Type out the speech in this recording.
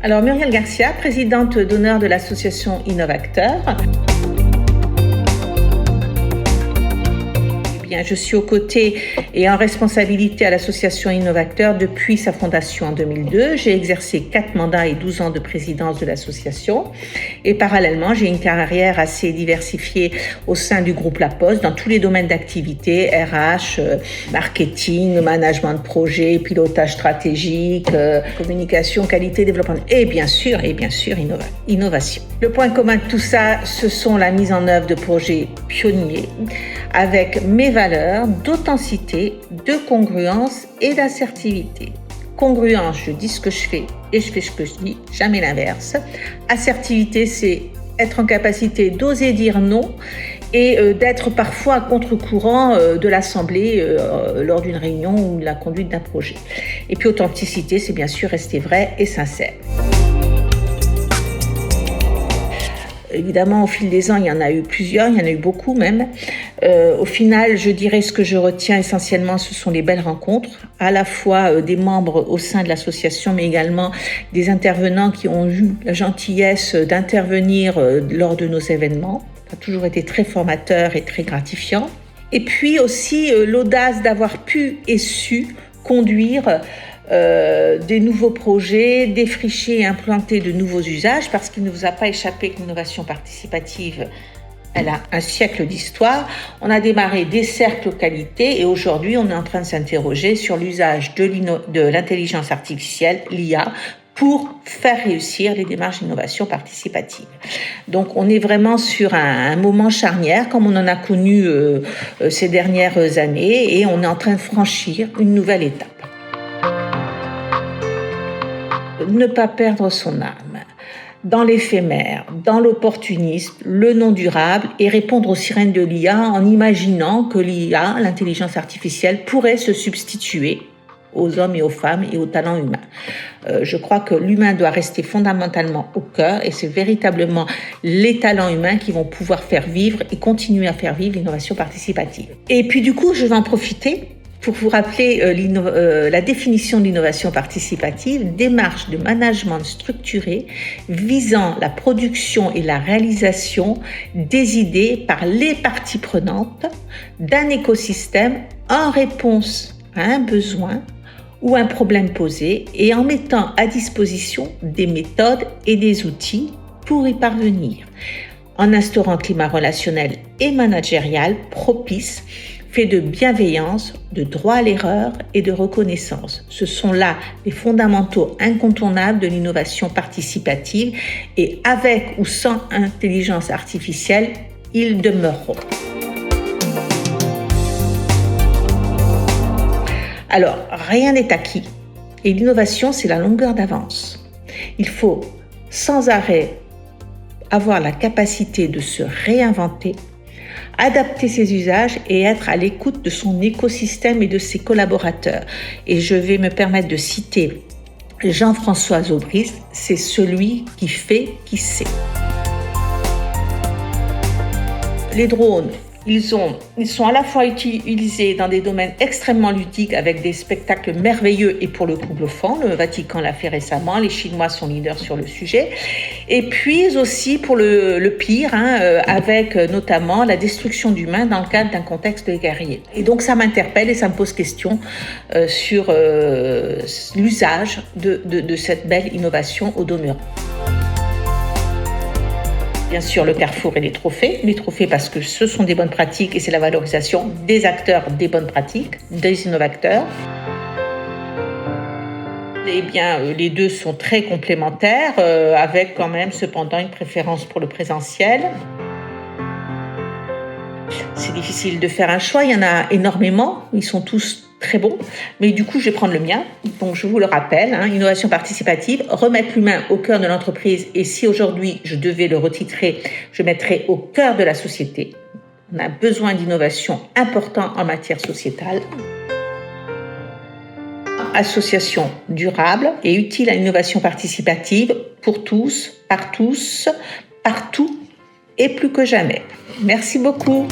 Alors Muriel Garcia, présidente d'honneur de l'association Innovacteur. Je suis aux côtés et en responsabilité à l'association Innovacteur depuis sa fondation en 2002. J'ai exercé 4 mandats et 12 ans de présidence de l'association. Et parallèlement, j'ai une carrière assez diversifiée au sein du groupe La Poste dans tous les domaines d'activité, RH, marketing, management de projet, pilotage stratégique, communication, qualité, développement et bien sûr, innovation. Le point commun de tout ça, ce sont la mise en œuvre de projets pionniers avec mes valeurs d'authenticité, de congruence et d'assertivité. Congruence, je dis ce que je fais et je fais ce que je dis, jamais l'inverse. Assertivité, c'est être en capacité d'oser dire non et d'être parfois à contre-courant de l'Assemblée lors d'une réunion ou de la conduite d'un projet. Et puis authenticité, c'est bien sûr rester vrai et sincère. Évidemment, au fil des ans, il y en a eu plusieurs, il y en a eu beaucoup même. Au final, je dirais ce que je retiens essentiellement, ce sont les belles rencontres, à la fois des membres au sein de l'association, mais également des intervenants qui ont eu la gentillesse d'intervenir lors de nos événements. Ça a toujours été très formateur et très gratifiant. Et puis aussi l'audace d'avoir pu et su conduire des nouveaux projets, défricher et implanter de nouveaux usages, parce qu'il ne vous a pas échappé que l'innovation participative, elle a un siècle d'histoire. On a démarré des cercles qualité et aujourd'hui, on est en train de s'interroger sur l'usage de l'intelligence artificielle, l'IA, pour faire réussir les démarches d'innovation participative. Donc, on est vraiment sur un moment charnière, comme on en a connu ces dernières années, et on est en train de franchir une nouvelle étape. Ne pas perdre son âme dans l'éphémère, dans l'opportunisme, le non durable et répondre aux sirènes de l'IA en imaginant que l'IA, l'intelligence artificielle, pourrait se substituer aux hommes et aux femmes et aux talents humains. Je crois que l'humain doit rester fondamentalement au cœur et c'est véritablement les talents humains qui vont pouvoir faire vivre et continuer à faire vivre l'innovation participative. Et puis du coup, je vais en profiter pour vous rappeler la définition de l'innovation participative, démarche de management structuré visant la production et la réalisation des idées par les parties prenantes d'un écosystème en réponse à un besoin ou un problème posé et en mettant à disposition des méthodes et des outils pour y parvenir, en instaurant un climat relationnel et managérial propice, fait de bienveillance, de droit à l'erreur et de reconnaissance. Ce sont là les fondamentaux incontournables de l'innovation participative et avec ou sans intelligence artificielle, ils demeureront. Alors, rien n'est acquis et l'innovation, c'est la longueur d'avance. Il faut sans arrêt avoir la capacité de se réinventer, adapter ses usages et être à l'écoute de son écosystème et de ses collaborateurs. Et je vais me permettre de citer Jean-François Aubry, c'est celui qui fait, qui sait. Les drones, ils sont à la fois utilisés dans des domaines extrêmement ludiques avec des spectacles merveilleux et pour le coup bluffants. Le Vatican l'a fait récemment, les Chinois sont leaders sur le sujet. Et puis aussi pour le pire, avec notamment la destruction d'humains dans le cadre d'un contexte guerrier. Et donc ça m'interpelle et ça me pose question sur l'usage de cette belle innovation au demeurant. Bien sûr, le carrefour et les trophées. Les trophées parce que ce sont des bonnes pratiques et c'est la valorisation des acteurs des bonnes pratiques, des innovateurs. Eh bien, les deux sont très complémentaires, avec quand même cependant une préférence pour le présentiel. C'est difficile de faire un choix, il y en a énormément, ils sont tous très bons, mais du coup je vais prendre le mien. Donc je vous le rappelle, innovation participative, remettre l'humain au cœur de l'entreprise et si aujourd'hui je devais le retitrer, je mettrais au cœur de la société. On a besoin d'innovation importante en matière sociétale. association durable et utile à l'innovation participative pour tous, par tous, partout et plus que jamais. Merci beaucoup.